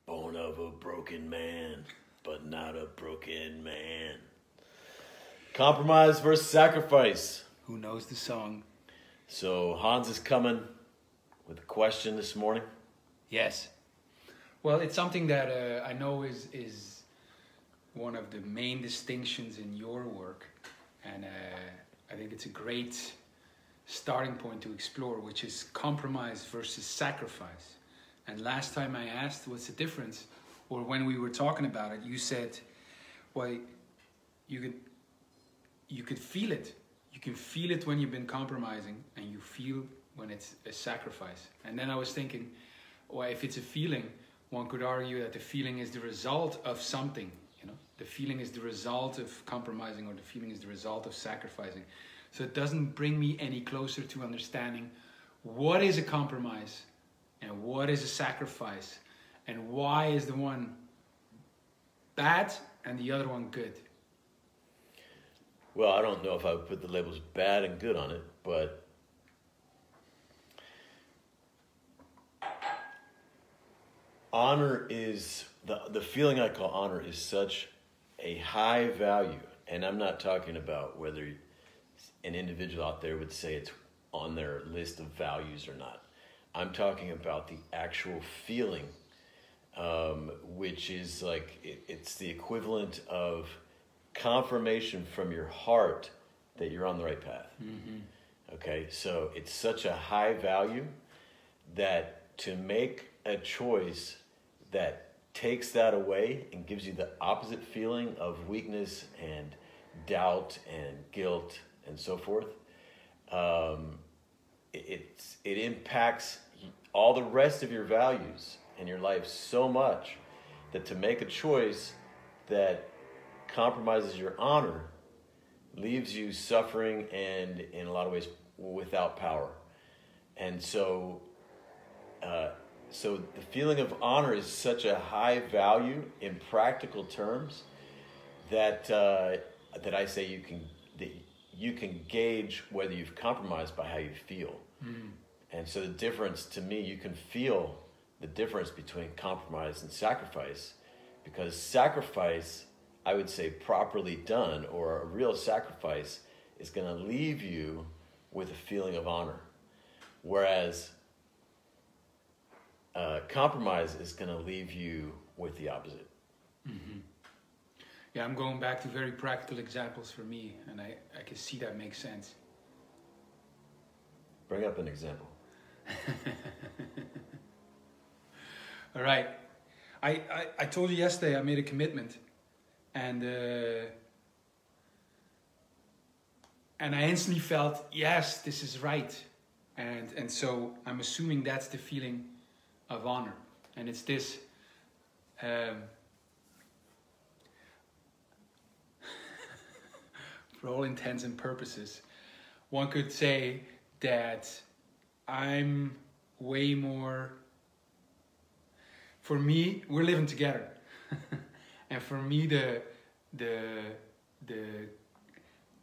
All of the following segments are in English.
Born of a broken man, but not a broken man. Compromise versus sacrifice. Who knows the song? So Hans is coming with a question this morning. Yes. Well, it's something that I know is one of the main distinctions in your work. And I think it's a great starting point to explore, which is compromise versus sacrifice. And last time I asked what's the difference, or when we were talking about it, you said, well, you could feel it. You can feel it when you've been compromising, and you feel when it's a sacrifice. And then I was thinking, well, if it's a feeling, one could argue that the feeling is the result of something. You know, the feeling is the result of compromising, or the feeling is the result of sacrificing. So it doesn't bring me any closer to understanding what is a compromise and what is a sacrifice, and why is the one bad and the other one good? Well, I don't know if I would put the labels bad and good on it, but honor is, the feeling I call honor is such a high value. And I'm not talking about whether an individual out there would say it's on their list of values or not. I'm talking about the actual feeling, which is like, it's the equivalent of confirmation from your heart that you're on the right path. Mm-hmm. Okay, so it's such a high value that to make a choice that takes that away and gives you the opposite feeling of weakness and doubt and guilt and so forth, it impacts all the rest of your values in your life so much that to make a choice that compromises your honor leaves you suffering and in a lot of ways without power. And so the feeling of honor is such a high value in practical terms that that I say you can gauge whether you've compromised by how you feel. Mm. And so the difference, to me, you can feel the difference between compromise and sacrifice, because sacrifice, I would say properly done, or a real sacrifice, is going to leave you with a feeling of honor. Whereas compromise is going to leave you with the opposite. Mm-hmm. Yeah, I'm going back to very practical examples for me, and I can see that makes sense. Bring up an example. All right. I told you yesterday I made a commitment, and I instantly felt, yes, this is right. And so I'm assuming that's the feeling of honor. And it's this, for all intents and purposes, one could say that I'm way more, for me, we're living together. And for me, the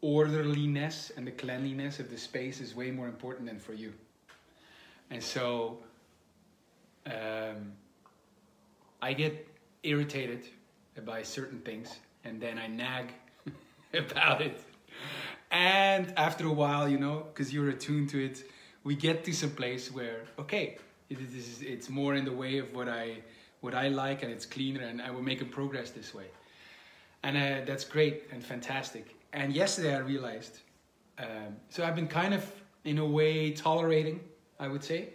orderliness and the cleanliness of the space is way more important than for you. And so I get irritated by certain things, and then I nag about it. And after a while, you know, because you're attuned to it, we get to some place where, okay, it's more in the way of what I like, and it's cleaner, and we're making progress this way. And that's great and fantastic. And yesterday I realized, so I've been kind of, in a way, tolerating, I would say.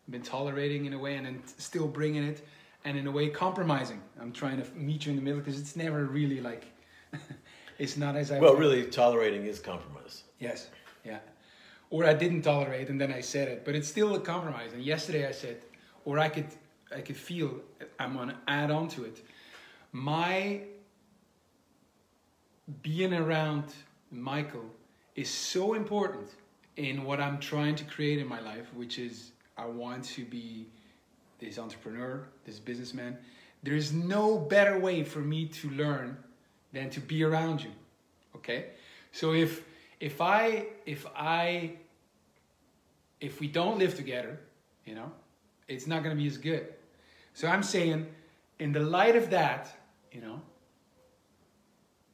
I've been tolerating in a way, and then still bringing it, and in a way compromising. I'm trying to meet you in the middle, because it's never really like, it's not as I... Well, really, tolerating is compromise. Yes, yeah. Or I didn't tolerate, and then I said it, but it's still a compromise. And yesterday I said, or I could feel, I'm going to add on to it. My being around Michael is so important in what I'm trying to create in my life, which is I want to be this entrepreneur, this businessman. There is no better way for me to learn than to be around you. Okay? So if we don't live together, you know, it's not going to be as good. So I'm saying, in the light of that,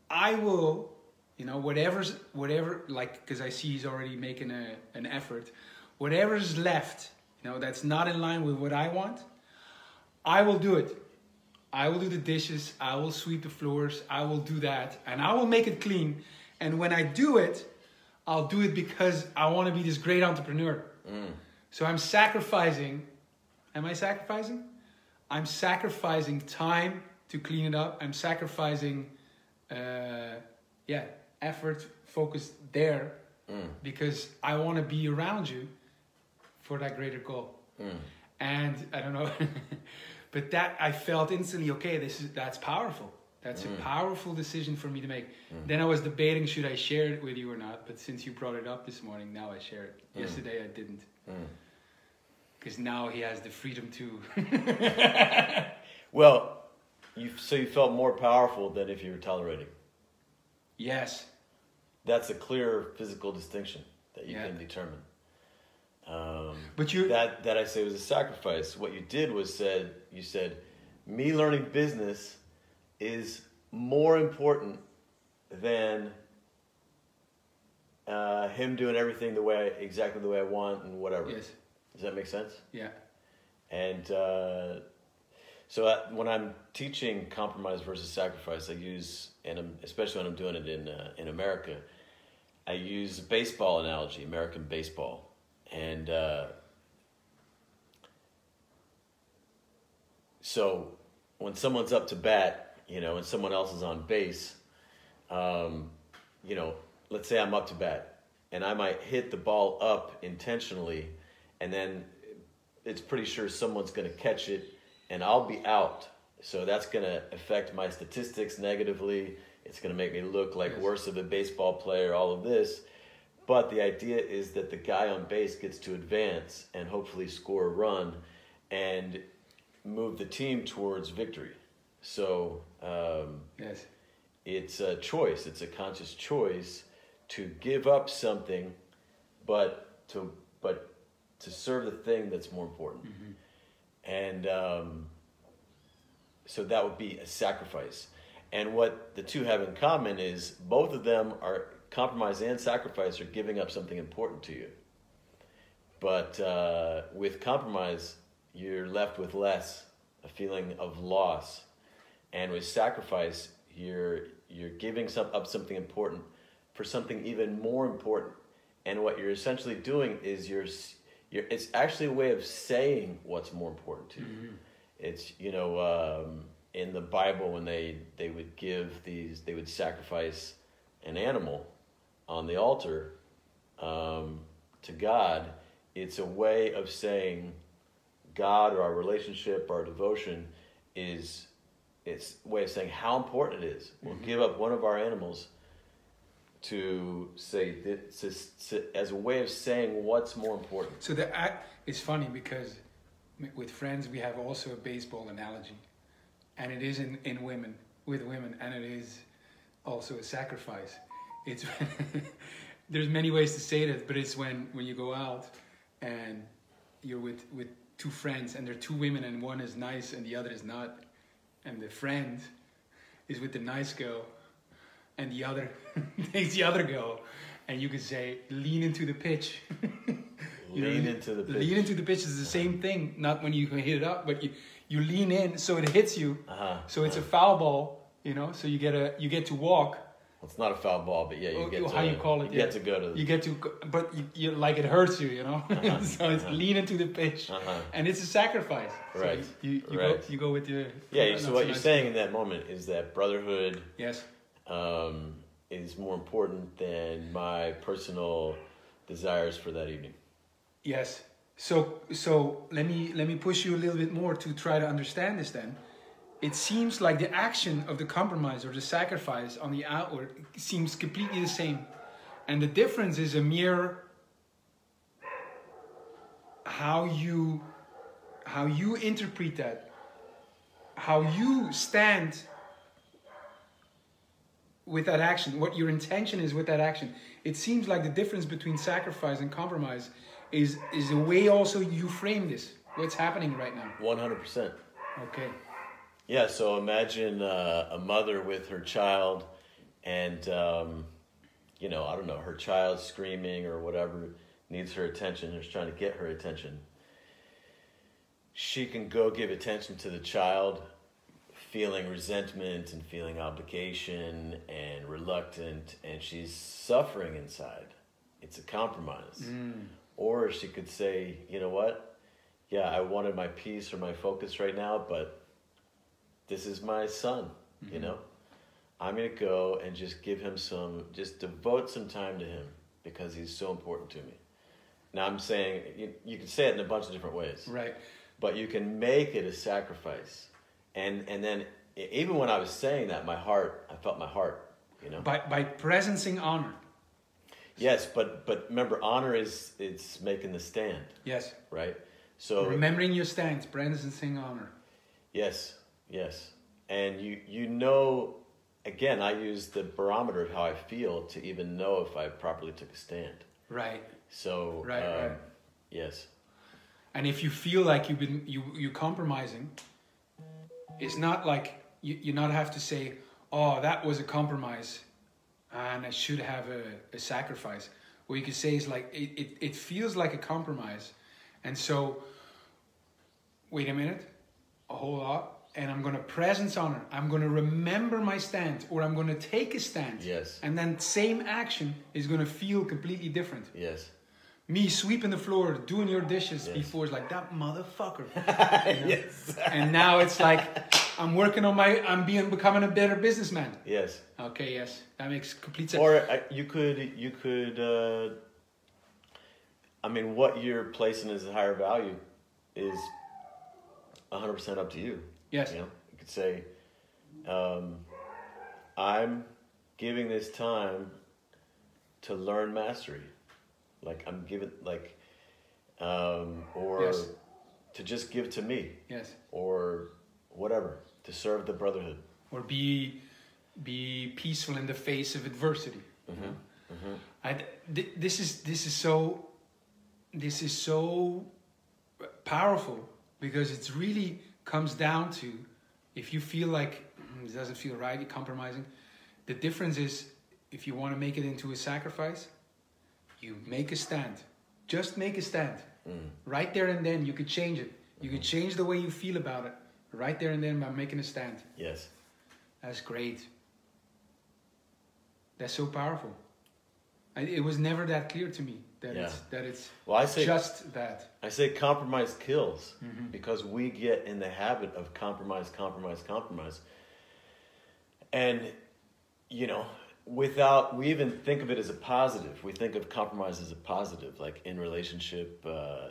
I will, whatever, like, because I see he's already making an effort, whatever's left, that's not in line with what I want, I will do it. I will do the dishes, I will sweep the floors, I will do that, and I will make it clean. And when I do it, I'll do it because I want to be this great entrepreneur. So I'm sacrificing. Am I sacrificing? I'm sacrificing time to clean it up. I'm sacrificing, effort, focus there, because I want to be around you for that greater goal. And I don't know, but that I felt instantly, okay, that's powerful. That's a powerful decision for me to make. Then I was debating, should I share it with you or not? But since you brought it up this morning, now I share it. Yesterday I didn't. Because now he has the freedom to... Well, you felt more powerful than if you were tolerating. Yes. That's a clear physical distinction that you can determine. But you... That I say was a sacrifice. What you did was you said, me learning business is more important than him doing everything exactly the way I want and whatever. Yes. Does that make sense? Yeah. And when I'm teaching compromise versus sacrifice, I use, and especially when I'm doing it in America, I use baseball analogy, American baseball, and so when someone's up to bat, and someone else is on base, let's say I'm up to bat, and I might hit the ball up intentionally, and then it's pretty sure someone's going to catch it, and I'll be out. So that's going to affect my statistics negatively. It's going to make me look like worse of a baseball player, all of this. But the idea is that the guy on base gets to advance and hopefully score a run and move the team towards victory. So it's a choice. It's a conscious choice to give up something, but to serve the thing that's more important. And so that would be a sacrifice. And what the two have in common is both of them are compromise and sacrifice are giving up something important to you. But with compromise, you're left with less, a feeling of loss. And with sacrifice, you're giving up something important for something even more important. And what you're essentially doing is it's actually a way of saying what's more important to you. It's, in the Bible, when they would sacrifice an animal on the altar to God, it's a way of saying God, or our relationship, our devotion, it's a way of saying how important it is. We'll give up one of our animals to say as a way of saying what's more important. So it's funny because with friends we have also a baseball analogy, and it is with women, and it is also a sacrifice. It's there's many ways to say that, but it's when you go out and you're with two friends, and they're two women, and one is nice and the other is not, and the friend is with the nice girl, and the other takes the other girl, and you could say, lean into the pitch. Lean into the pitch. Lean into the pitch is the same thing, not when you hit it up, but you lean in so it hits you. So it's a foul ball, so you get to walk. Well, it's not a foul ball, but yeah, you get to... How you call it? You get to go to... You get to... But you like it hurts you, So it's lean into the pitch. And it's a sacrifice. Right. So you go with your... Yeah, so what you're saying in that moment is that brotherhood... Yes. Is more important than my personal desires for that evening. Yes. So let me push you a little bit more to try to understand this then. It seems like the action of the compromise or the sacrifice on the outward seems completely the same. And the difference is a mere how you interpret that, how you stand with that action, what your intention is with that action. It seems like the difference between sacrifice and compromise is the way also you frame this, what's happening right now. 100%. Okay. Yeah, so imagine a mother with her child, and you know, I don't know, her child's screaming or whatever, needs her attention, is trying to get her attention. She can go give attention to the child, feeling resentment and feeling obligation and reluctant, and she's suffering inside. It's a compromise. Or she could say, you know what? Yeah, I wanted my peace or my focus right now, but this is my son, you know? I'm going to go and just give him just devote some time to him because he's so important to me. Now I'm saying, you can say it in a bunch of different ways. Right. But you can make it a sacrifice. And then even when I was saying that, I felt my heart, you know? By presencing honor. Yes, but remember, honor it's making the stand. Yes. Right? So remembering your stance, presencing honor. Yes. And you know, again, I use the barometer of how I feel to even know if I properly took a stand. Right. So right. Yes. And if you feel like you're compromising, it's not like you not have to say, oh, that was a compromise and I should have a sacrifice. What you could say is like, it feels like a compromise. And so, wait a minute, a whole lot. And I'm going to presence honor. I'm going to remember my stand, or I'm going to take a stand. Yes. And then same action is going to feel completely different. Yes. Me sweeping the floor, doing your dishes before is like, that motherfucker. You know? Yes. And now it's like, I'm working on becoming a better businessman. Yes. Okay, yes. That makes complete sense. Or you could, I mean, what you're placing as a higher value is 100% up to you. Yes. You know, you could say, I'm giving this time to learn mastery. Like I'm giving, like, or yes. to just give to me. Yes. Or whatever, to serve the Brotherhood. Or be peaceful in the face of adversity. This is so powerful, because it's really comes down to, if you feel like it doesn't feel right, you're compromising. The difference is, if you want to make it into a sacrifice, you make a stand. Just make a stand. Right there and then, you could change it. You could change the way you feel about it right there and then by making a stand. Yes. That's great. That's so powerful. It was never that clear to me that it's well, I say, just that. I say compromise kills, because we get in the habit of compromise. And, you know, we even think of it as a positive. We think of compromise as a positive, like in relationship,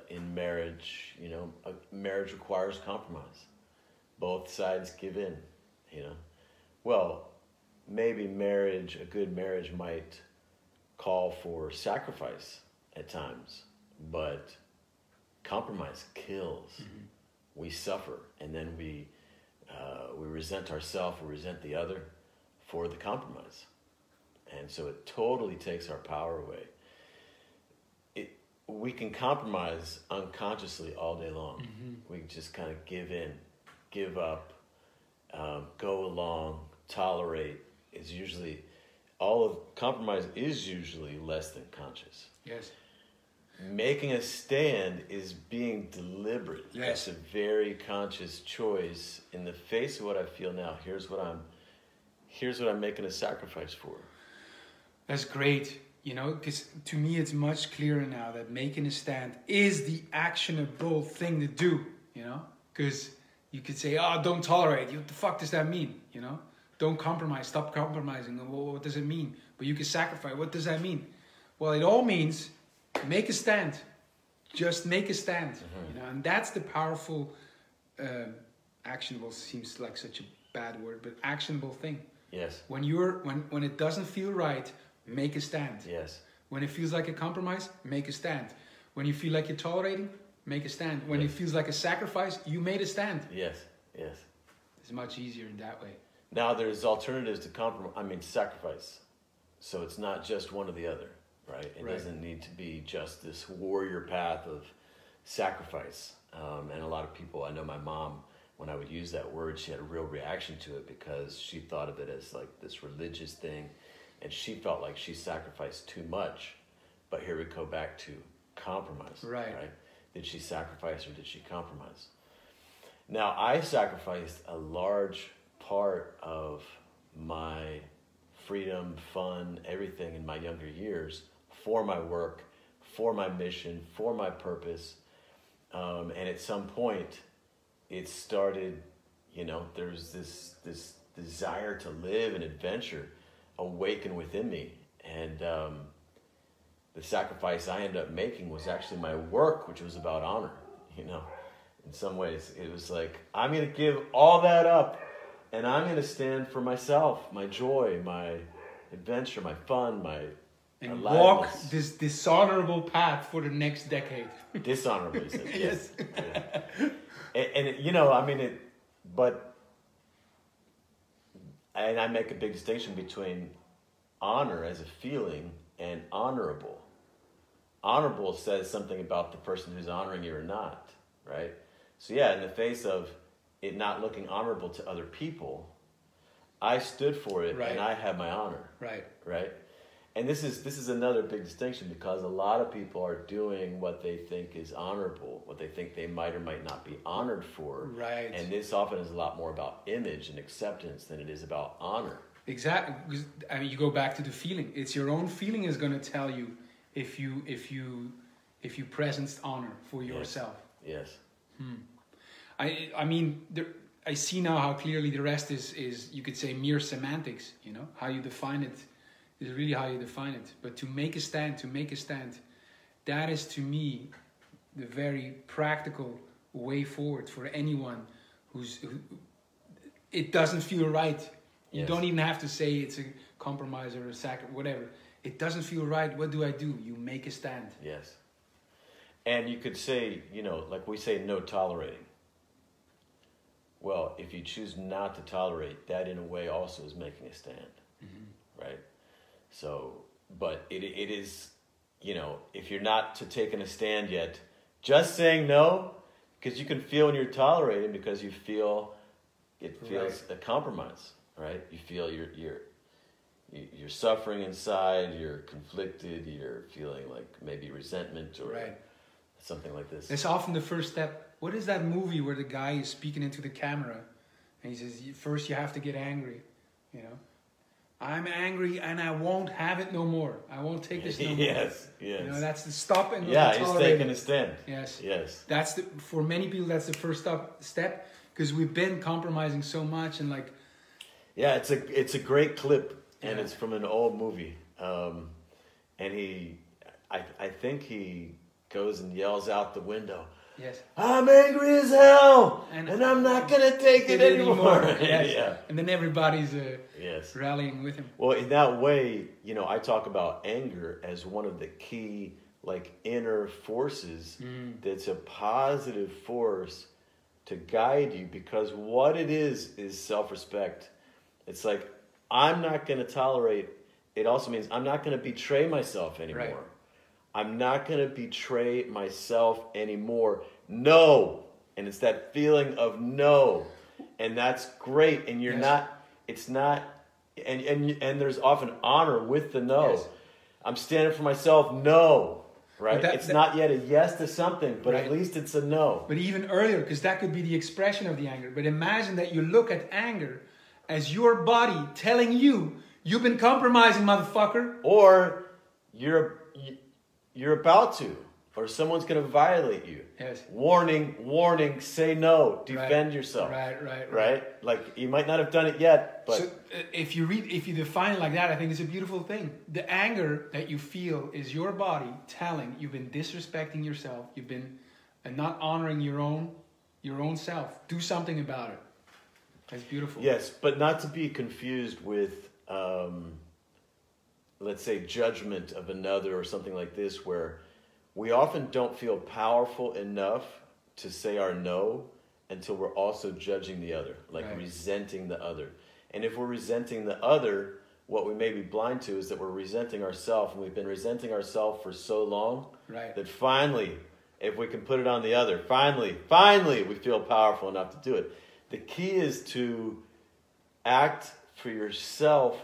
in marriage, you know, marriage requires compromise. Both sides give in, you know. Well, maybe a good marriage might call for sacrifice at times, but compromise kills. We suffer, and then we resent ourselves, we resent the other for the compromise. And so it totally takes our power away. We can compromise unconsciously all day long. We just kind of give in, give up, go along, tolerate. Compromise is usually less than conscious. Yes. Making a stand is being deliberate. Yes. It's a very conscious choice. In the face of what I feel now, here's what I'm making a sacrifice for. That's great, you know, because to me it's much clearer now that making a stand is the actionable thing to do, you know? Because you could say, oh, don't tolerate. What the fuck does that mean, you know? Don't compromise, stop compromising. Well, what does it mean? But you can sacrifice. What does that mean? Well, it all means make a stand. Just make a stand, you know? And that's the powerful, actionable seems like such a bad word, but actionable thing. Yes. When it doesn't feel right, make a stand. Yes. When it feels like a compromise, make a stand. When you feel like you're tolerating, make a stand. When it feels like a sacrifice, you made a stand. Yes. It's much easier in that way. Now there's alternatives to sacrifice. So it's not just one or the other, right? It doesn't need to be just this warrior path of sacrifice. And a lot of people, I know my mom when I would use that word, she had a real reaction to it because she thought of it as like this religious thing, and she felt like she sacrificed too much. But here we go back to compromise. Right? Did she sacrifice or did she compromise? Now, I sacrificed a large part of my freedom, fun, everything in my younger years for my work, for my mission, for my purpose. And at some point, it started, there's this desire to live and adventure awaken within me. And the sacrifice I ended up making was actually my work, which was about honor, In some ways, it was like, I'm going to give all that up, and I'm going to stand for myself, my joy, my adventure, my fun, my and walk this dishonorable path for the next decade. Dishonorable, you said. Yes. And I make a big distinction between honor as a feeling and honorable. Honorable says something about the person who's honoring you or not, right? So yeah, in the face of it not looking honorable to other people, I stood for it, and I had my honor. Right? And this is another big distinction, because a lot of people are doing what they think is honorable, what they think they might or might not be honored for. Right. And this often is a lot more about image and acceptance than it is about honor. Exactly. Because, you go back to the feeling. It's your own feeling is going to tell you if you presenced honor for yourself. Yes. I see now how clearly the rest is you could say mere semantics. How you define it is really how you define it. But to make a stand, that is to me the very practical way forward for anyone who it doesn't feel right. You Yes. don't even have to say it's a compromise or a sacrifice, whatever. It doesn't feel right. What do? You make a stand. Yes. And you could say, like we say, no tolerating. Well, if you choose not to tolerate, that in a way also is making a stand, right? So, but it is, if you're not taking a stand yet, just saying no, because you can feel when you're tolerating, because you feel it feels a compromise, right? You feel you're suffering inside, you're conflicted, you're feeling like maybe resentment or something like this. It's often the first step. What is that movie where the guy is speaking into the camera and he says, first you have to get angry, I'm angry and I won't have it no more. I won't take this no more. Yes. That's the stop and he's taking a stand. Yes. That's for many people, that's the first step, because we've been compromising so much and like. Yeah, it's a great clip, and it's from an old movie. And I think he goes and yells out the window. Yes. I'm angry as hell, and I'm not going to take it anymore. Yes. Yeah. And then everybody's rallying with him. Well, in that way, I talk about anger as one of the key, inner forces that's a positive force to guide you, because what it is self-respect. It's like, I'm not going to tolerate. It also means I'm not going to betray myself anymore. Right. I'm not going to betray myself anymore. No. And it's that feeling of no. And that's great. And you're it's not, and there's often honor with the no. Yes. I'm standing for myself. No. Right? It's not yet a yes to something, but at least it's a no. But even earlier, because that could be the expression of the anger. But imagine that you look at anger as your body telling you, you've been compromising, motherfucker. Or you're about to, or someone's going to violate you. Yes. Warning, say no, defend yourself. Right? Like, you might not have done it yet, but... So, if you define it like that, I think it's a beautiful thing. The anger that you feel is your body telling you've been disrespecting yourself, you've been not honoring your own self. Do something about it. That's beautiful. Yes, but not to be confused with... let's say judgment of another or something like this, where we often don't feel powerful enough to say our no until we're also judging the other, resenting the other. And if we're resenting the other, what we may be blind to is that we're resenting ourselves, and we've been resenting ourselves for so long that finally, if we can put it on the other, finally we feel powerful enough to do it. The key is to act for yourself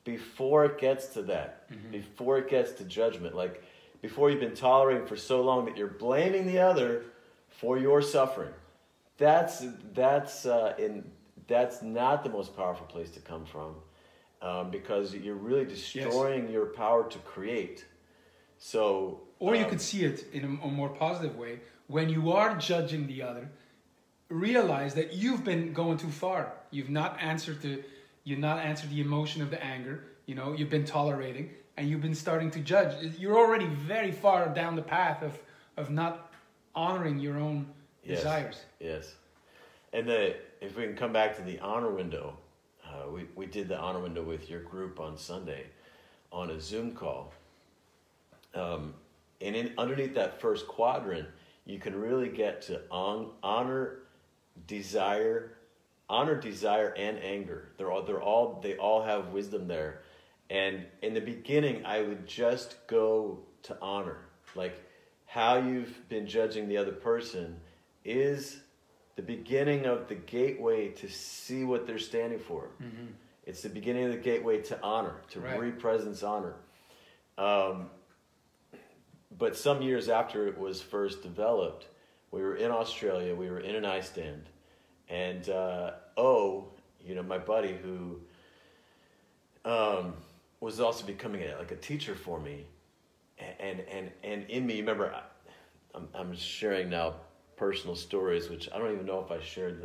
before it gets to that, before it gets to judgment. Like, before you've been tolerating for so long that you're blaming the other for your suffering. That's not the most powerful place to come from, because you're really destroying your power to create. So, or you could see it in a more positive way. When you are judging the other, realize that you've been going too far. You've not answered the emotion of the anger. You've been tolerating, and you've been starting to judge. You're already very far down the path of not honoring your own desires. Yes. And if we can come back to the honor window, we did the honor window with your group on Sunday on a Zoom call. And underneath that first quadrant, you can really get to honor, desire, and anger. They all have wisdom there. And in the beginning, I would just go to honor. Like, how you've been judging the other person is the beginning of the gateway to see what they're standing for. Mm-hmm. It's the beginning of the gateway to honor, to re-presence honor. But some years after it was first developed, we were in Australia, we were in an ice stand, and my buddy who was also becoming a teacher for me, and in me, remember, I'm sharing now personal stories, which I don't even know if I shared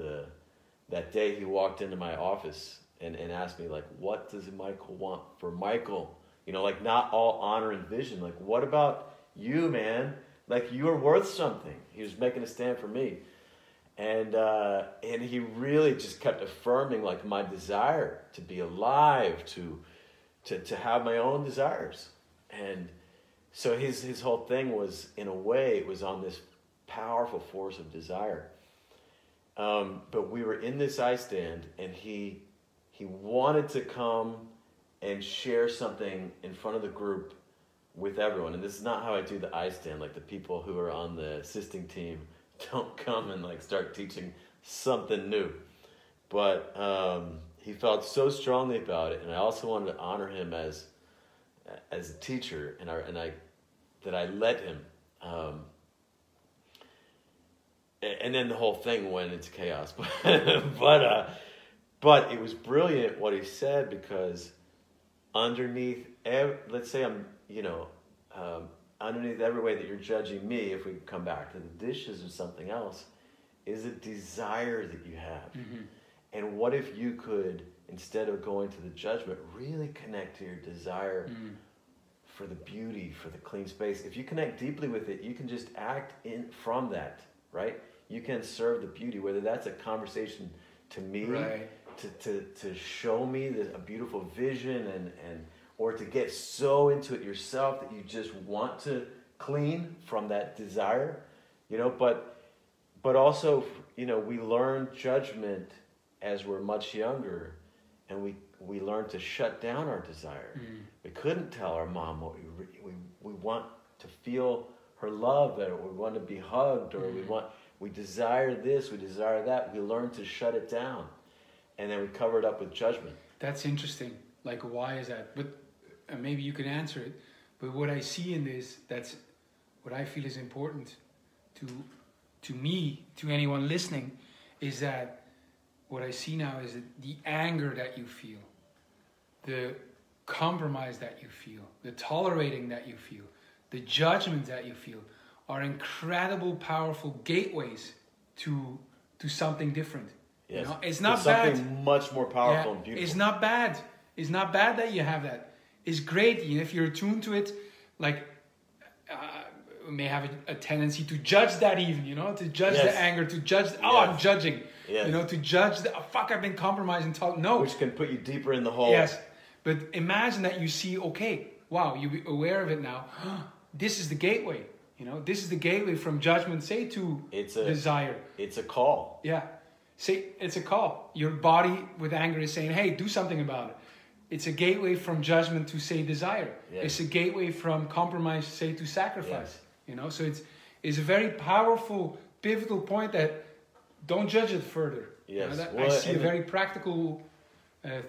that day he walked into my office and asked me, like, what does Michael want for Michael? Not all honor and vision. Like, what about you, man? Like, you are worth something. He was making a stand for me. And he really just kept affirming, like, my desire to be alive, to have my own desires. And so his whole thing was, in a way, it was on this powerful force of desire. But we were in this ice stand, and he wanted to come and share something in front of the group with everyone. And this is not how I do the ice stand. Like, the people who are on the assisting team don't come and start teaching something new. But he felt so strongly about it, and I also wanted to honor him as a teacher, and I let him. And then the whole thing went into chaos. But it was brilliant what he said, because underneath, let's say I'm, underneath every way that you're judging me, if we come back to the dishes or something else, is a desire that you have. Mm-hmm. And what if you could, instead of going to the judgment, really connect to your desire for the beauty, for the clean space? If you connect deeply with it, you can just act from that, right? You can serve the beauty, whether that's a conversation to me, to show me a beautiful vision, and or to get so into it yourself that you just want to clean from that desire, but also, we learn judgment as we're much younger, and we learn to shut down our desire. We couldn't tell our mom what we want to feel her love, or we want to be hugged, or we desire this, we desire that. We learn to shut it down, and then we cover it up with judgment. That's interesting. Like, why is that? But maybe you can answer it. But what I see in this, that's what I feel is important to me, to anyone listening, is that what I see now is that the anger that you feel, the compromise that you feel, the tolerating that you feel, the judgment that you feel, are incredible, powerful gateways to something different. Yes. It's not bad. Something much more powerful and beautiful. It's not bad. It's not bad that you have that. It's great. If you're attuned to it, we may have a tendency to judge that even, to judge the anger, to judge, I'm judging. Yes. To judge, I've been compromising. No. Which can put you deeper in the hole. Yes. But imagine that you see, okay, wow, you're aware of it now. This is the gateway. This is the gateway from judgment, say, to desire. It's a call. Yeah. Say, it's a call. Your body with anger is saying, hey, do something about it. It's a gateway from judgment to, say, desire. Yes. It's a gateway from compromise, say, to sacrifice. Yes. So it's a very powerful, pivotal point that don't judge it further. Yes. I see a very practical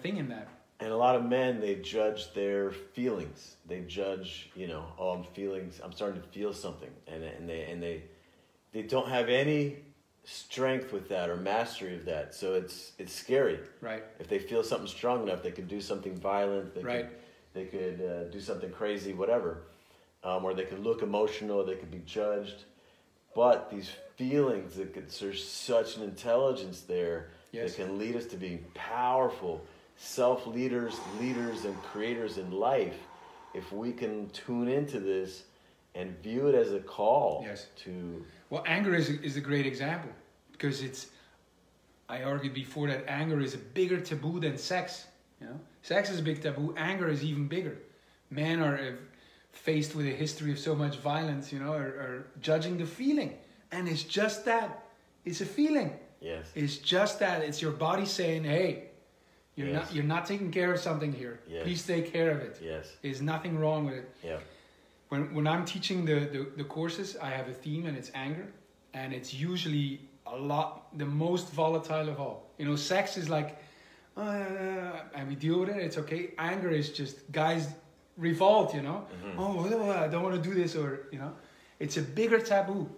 thing in that. And a lot of men, they judge their feelings. They judge, I'm starting to feel something, and they don't have any strength with that or mastery of that. So it's scary. Right. If they feel something strong enough, they could do something violent. They could do something crazy, whatever. Or they could look emotional. They could be judged. But these feelings, there's such an intelligence there that can lead us to being powerful self-leaders, leaders, and creators in life, if we can tune into this and view it as a call to... Well, anger is a great example, because I argued before that anger is a bigger taboo than sex. Sex is a big taboo, anger is even bigger. Men are faced with a history of so much violence, are judging the feeling. And it's just that. It's a feeling. Yes. It's just that. It's your body saying, hey, you're not taking care of something here. Yes. Please take care of it. Yes. There's nothing wrong with it. Yeah. When I'm teaching the courses, I have a theme, and it's anger, and it's usually the most volatile of all. Sex is like, and we deal with it. It's okay. Anger is just guys revolt. Mm-hmm. Oh, I don't want to do this, or it's a bigger taboo,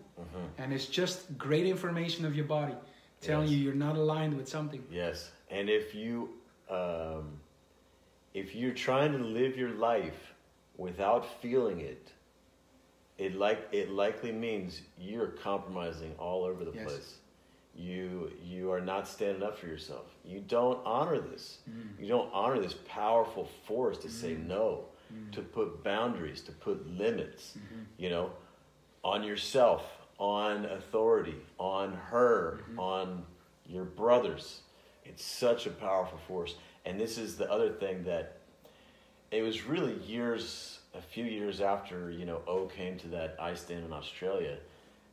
and it's just great information of your body telling you you're not aligned with something. Yes, and if you're trying to live your life without feeling it, it likely means you're compromising all over the place. You are not standing up for yourself. You don't honor this. You don't honor this powerful force to say no, to put boundaries, to put limits, on yourself, on authority, on her, on your brothers. It's such a powerful force. And this is the other thing that it was really a few years after, O came to that ice stand in Australia,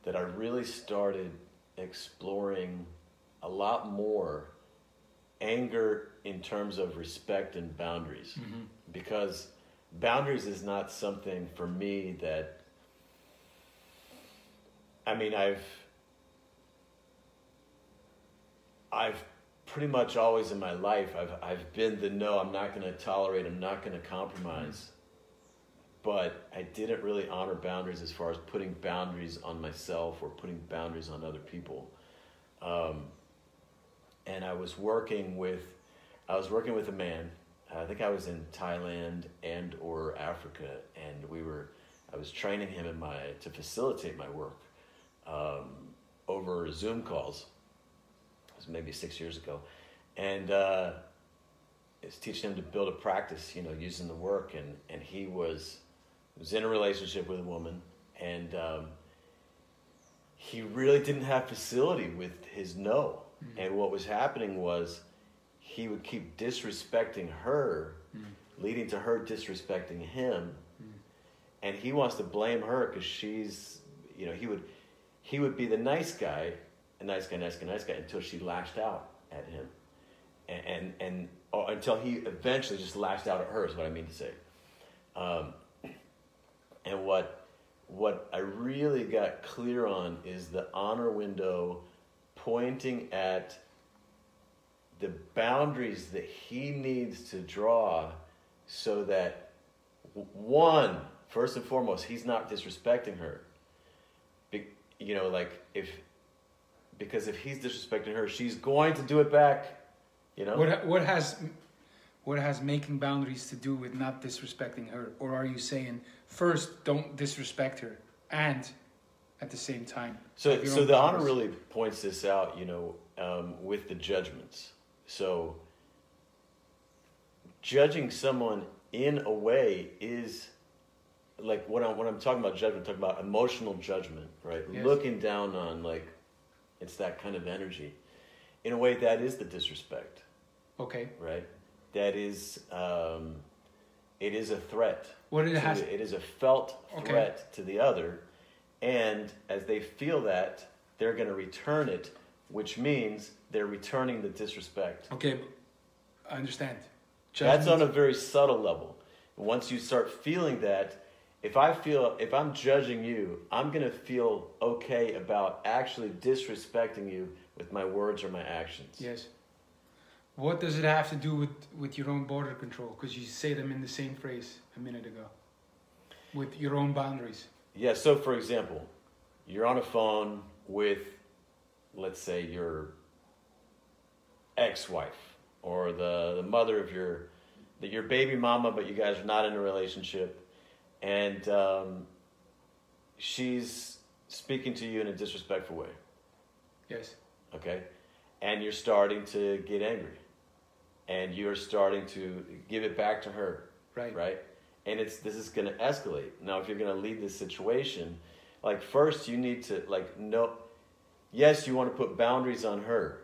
that I really started exploring a lot more anger in terms of respect and boundaries. Because boundaries is not something for me that, I've pretty much always in my life, I've been the no, I'm not going to tolerate, I'm not going to compromise. But I didn't really honor boundaries as far as putting boundaries on myself or putting boundaries on other people. And I was working with a man. I think I was in Thailand and or Africa, and I was training him to facilitate my work over Zoom calls. It was maybe 6 years ago, and I was teaching him to build a practice, using the work, and he was in a relationship with a woman, and he really didn't have facility with his no. And what was happening was he would keep disrespecting her, leading to her disrespecting him, and he wants to blame her because she's, he would be the nice guy, until she lashed out at him, and until he eventually just lashed out at her is what I mean to say. And what I really got clear on is the honor window pointing at the boundaries that he needs to draw so that, first and foremost, he's not disrespecting her. Because if he's disrespecting her, she's going to do it back. What has making boundaries to do with not disrespecting her? Or are you saying first don't disrespect her and at the same time? So the honor really points this out, with the judgments. So judging someone in a way is like when I'm talking about judgment, I'm talking about emotional judgment, right? Yes. Looking down on, it's that kind of energy. In a way, that is the disrespect. Okay. Right? That is, it is a threat. It is a felt threat to the other. And as they feel that, they're going to return it, which means they're returning the disrespect. Okay, I understand. That's on a very subtle level. Once you start feeling that, if I'm judging you, I'm going to feel okay about actually disrespecting you with my words or my actions. Yes. What does it have to do with your own border control? Because you say them in the same phrase a minute ago. With your own boundaries. Yeah, so for example, you're on a phone with, let's say, your ex-wife or the mother of your baby mama, but you guys are not in a relationship, and she's speaking to you in a disrespectful way. Yes. Okay? And you're starting to get angry. And you're starting to give it back to her. Right. Right? And this is going to escalate. Now, if you're going to lead this situation, like, first you need to, like, know, yes, you want to put boundaries on her.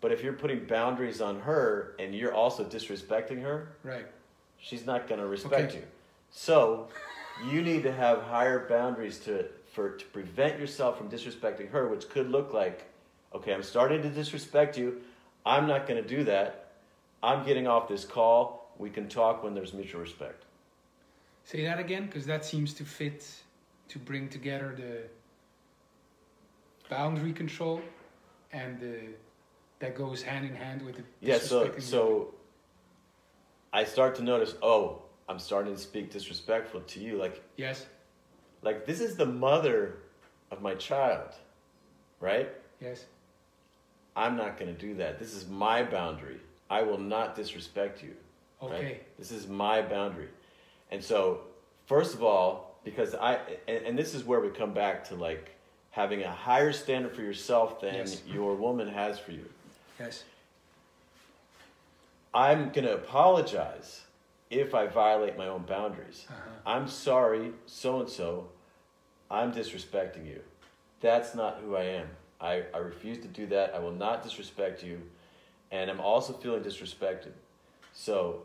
But if you're putting boundaries on her and you're also disrespecting her, right, she's not going to respect you. So you need to have higher boundaries to prevent yourself from disrespecting her, which could look like, okay, I'm starting to disrespect you. I'm not going to do that. I'm getting off this call. We can talk when there's mutual respect. Say that again, because that seems to fit, to bring together the boundary control and that goes hand in hand with the disrespecting. So I start to notice, oh, I'm starting to speak disrespectful to you. Like, yes. Like, this is the mother of my child, right? Yes. I'm not going to do that. This is my boundary. I will not disrespect you. Okay. Right? This is my boundary. And so, first of all, because and this is where we come back to, like, having a higher standard for yourself than yes. your woman has for you. Yes. I'm going to apologize if I violate my own boundaries. Uh-huh. I'm sorry, so-and-so, I'm disrespecting you. That's not who I am. I refuse to do that. I will not disrespect you. And I'm also feeling disrespected. So,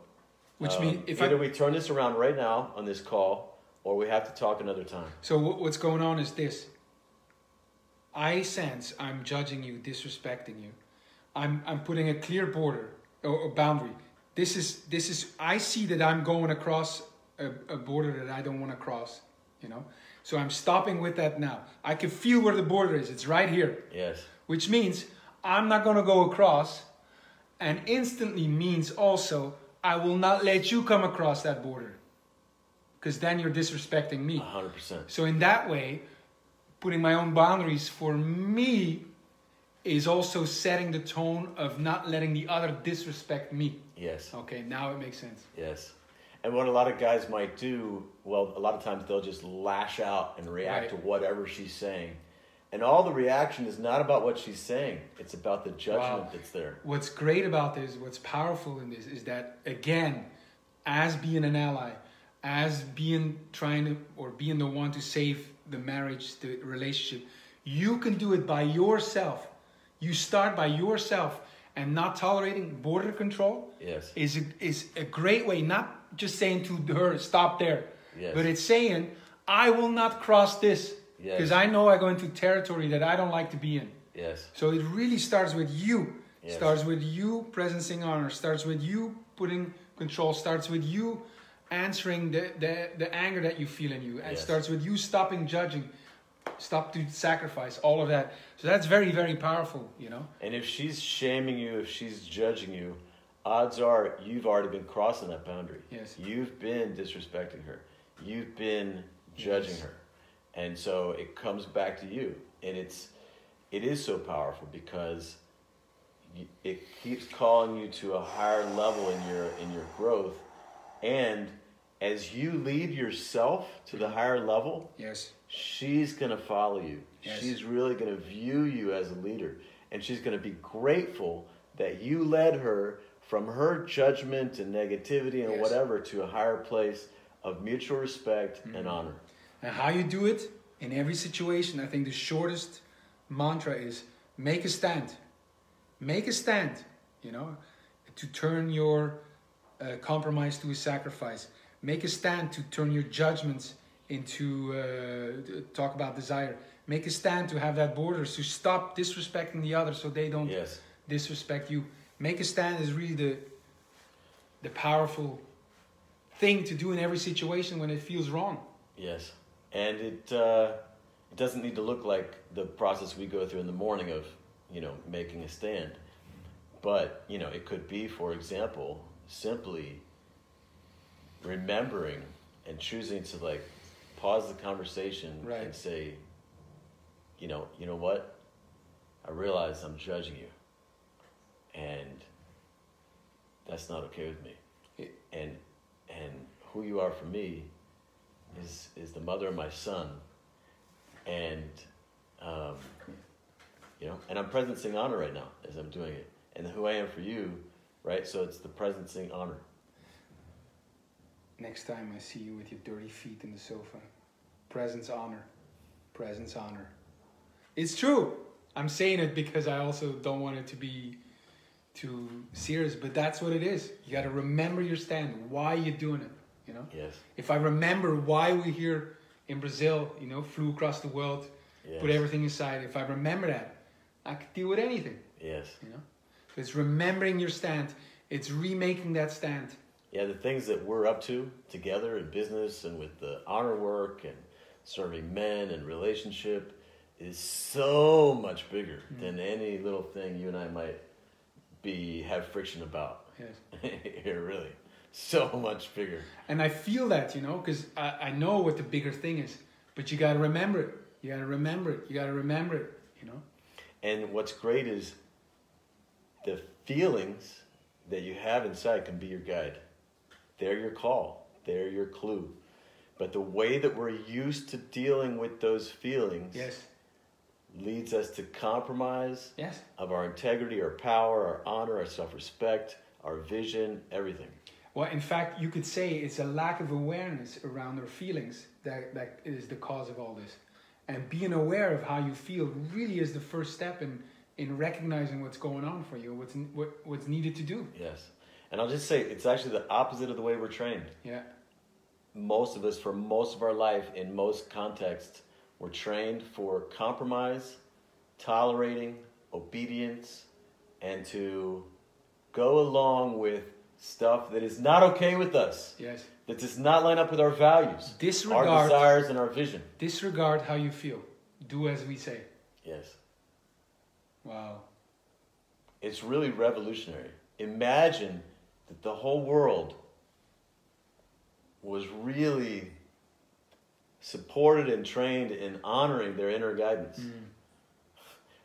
which means if either we turn this around right now on this call, or we have to talk another time. So what's going on is this. I sense I'm judging you, disrespecting you. I'm putting a clear border or boundary. This is I see that I'm going across a border that I don't want to cross, you know. So I'm stopping with that now. I can feel where the border is. It's right here. Yes. Which means I'm not going to go across, and instantly means also I will not let you come across that border. Because then you're disrespecting me. 100%. So in that way, putting my own boundaries for me is also setting the tone of not letting the other disrespect me. Yes. Okay, now it makes sense. Yes. And what a lot of guys might do, well, a lot of times they'll just lash out and react to whatever she's saying. And all the reaction is not about what she's saying. It's about the judgment that's there. What's great about this, what's powerful in this, is that, again, as being an ally, as being being the one to save the marriage, the relationship, you can do it by yourself. You start by yourself, and not tolerating border control is a great way, not just saying to her, stop there, but it's saying, I will not cross this, because I know I go into territory that I don't like to be in. Yes. So it really starts with you. Starts with you presencing honor, starts with you putting control, starts with you answering the anger that you feel in you. And it starts with you stopping judging, stop to sacrifice, all of that. So that's very, very powerful, you know. And if she's shaming you, if she's judging you, odds are you've already been crossing that boundary. Yes. You've been disrespecting her. You've been judging her. And so it comes back to you. And it is so powerful because it keeps calling you to a higher level in your growth. And as you lead yourself to the higher level, she's going to follow you. She's really going to view you as a leader. And she's going to be grateful that you led her from her judgment and negativity and whatever to a higher place of mutual respect and honor. And how you do it in every situation, I think the shortest mantra is make a stand. Make a stand, you know, to turn your compromise to a sacrifice. Make a stand to turn your judgments into talk about desire. Make a stand to have that border, to stop disrespecting the other so they don't disrespect you. Make a stand is really the powerful thing to do in every situation when it feels wrong. Yes. And it doesn't need to look like the process we go through in the morning of making a stand. But, it could be, for example, simply remembering and choosing to pause the conversation and say, you know what? I realize I'm judging you, and that's not okay with me. And who you are for me is the mother of my son, and and I'm presencing honor right now as I'm doing it, and who I am for you, right? So it's the presencing honor. Next time I see you with your dirty feet in the sofa, presence honor, presence honor. It's true. I'm saying it because I also don't want it to be too serious, but that's what it is. You got to remember your stand, why you're doing it, Yes. If I remember why we're here in Brazil, flew across the world, yes. Put everything aside. If I remember that, I could deal with anything. Yes. So it's remembering your stand. It's remaking that stand. Yeah, the things that we're up to together in business and with the honor work and serving men and relationship is so much bigger than any little thing you and I might have friction about. Yes. Here, really. So much bigger. And I feel that, because I know what the bigger thing is. But you got to remember it. You got to remember it. You got to remember it, And what's great is the feelings that you have inside can be your guide. They're your call. They're your clue. But the way that we're used to dealing with those feelings leads us to compromise of our integrity, our power, our honor, our self-respect, our vision, everything. Well, in fact, you could say it's a lack of awareness around our feelings that is the cause of all this. And being aware of how you feel really is the first step in recognizing what's going on for you, what's needed to do. Yes. And I'll just say, it's actually the opposite of the way we're trained. Yeah. Most of us, for most of our life, in most contexts, we're trained for compromise, tolerating, obedience, and to go along with stuff that is not okay with us. Yes. That does not line up with our values, Disregard, our desires, and our vision. Disregard how you feel. Do as we say. Yes. Wow. It's really revolutionary. Imagine that the whole world was really supported and trained in honoring their inner guidance.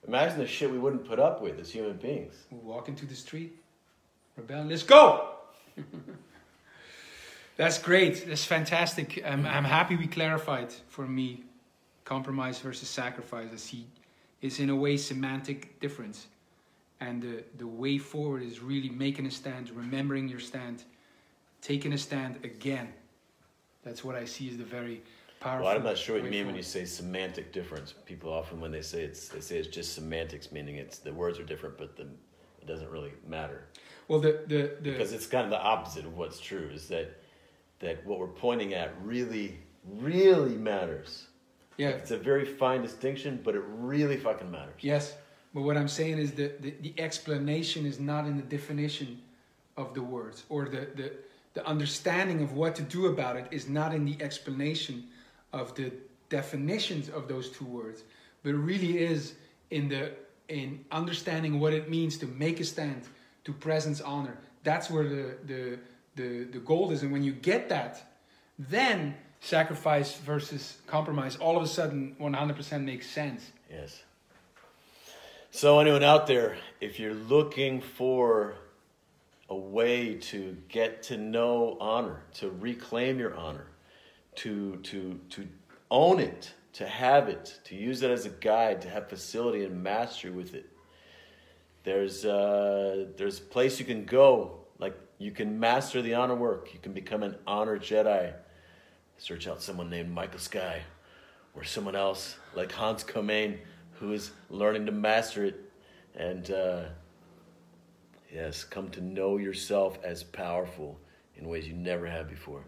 Imagine the shit we wouldn't put up with as human beings. We walk into the street, rebel, let's go! That's great. That's fantastic. I'm happy we clarified for me compromise versus sacrifice. I see it's in a way semantic difference. And the way forward is really making a stand, remembering your stand, taking a stand again. That's what I see as the very powerful. Well, I'm not sure what you mean forward. when you say semantic difference. People often, when they say it's just semantics, meaning it's the words are different, but it doesn't really matter. Well, because it's kind of the opposite of what's true. Is that what we're pointing at really, really matters. Yeah, it's a very fine distinction, but it really fucking matters. Yes. But what I'm saying is that the explanation is not in the definition of the words, or the understanding of what to do about it is not in the explanation of the definitions of those two words, but it really is in understanding what it means to make a stand, to presence honor. That's where the gold is. And when you get that, then sacrifice versus compromise all of a sudden 100% makes sense. Yes. So anyone out there, if you're looking for a way to get to know honor, to reclaim your honor, to own it, to have it, to use it as a guide, to have facility and mastery with it, there's a place you can go. Like, you can master the honor work. You can become an honor Jedi. Search out someone named Michael Skye, or someone else like Hans Comyn, who is learning to master it. And yes, come to know yourself as powerful in ways you never have before.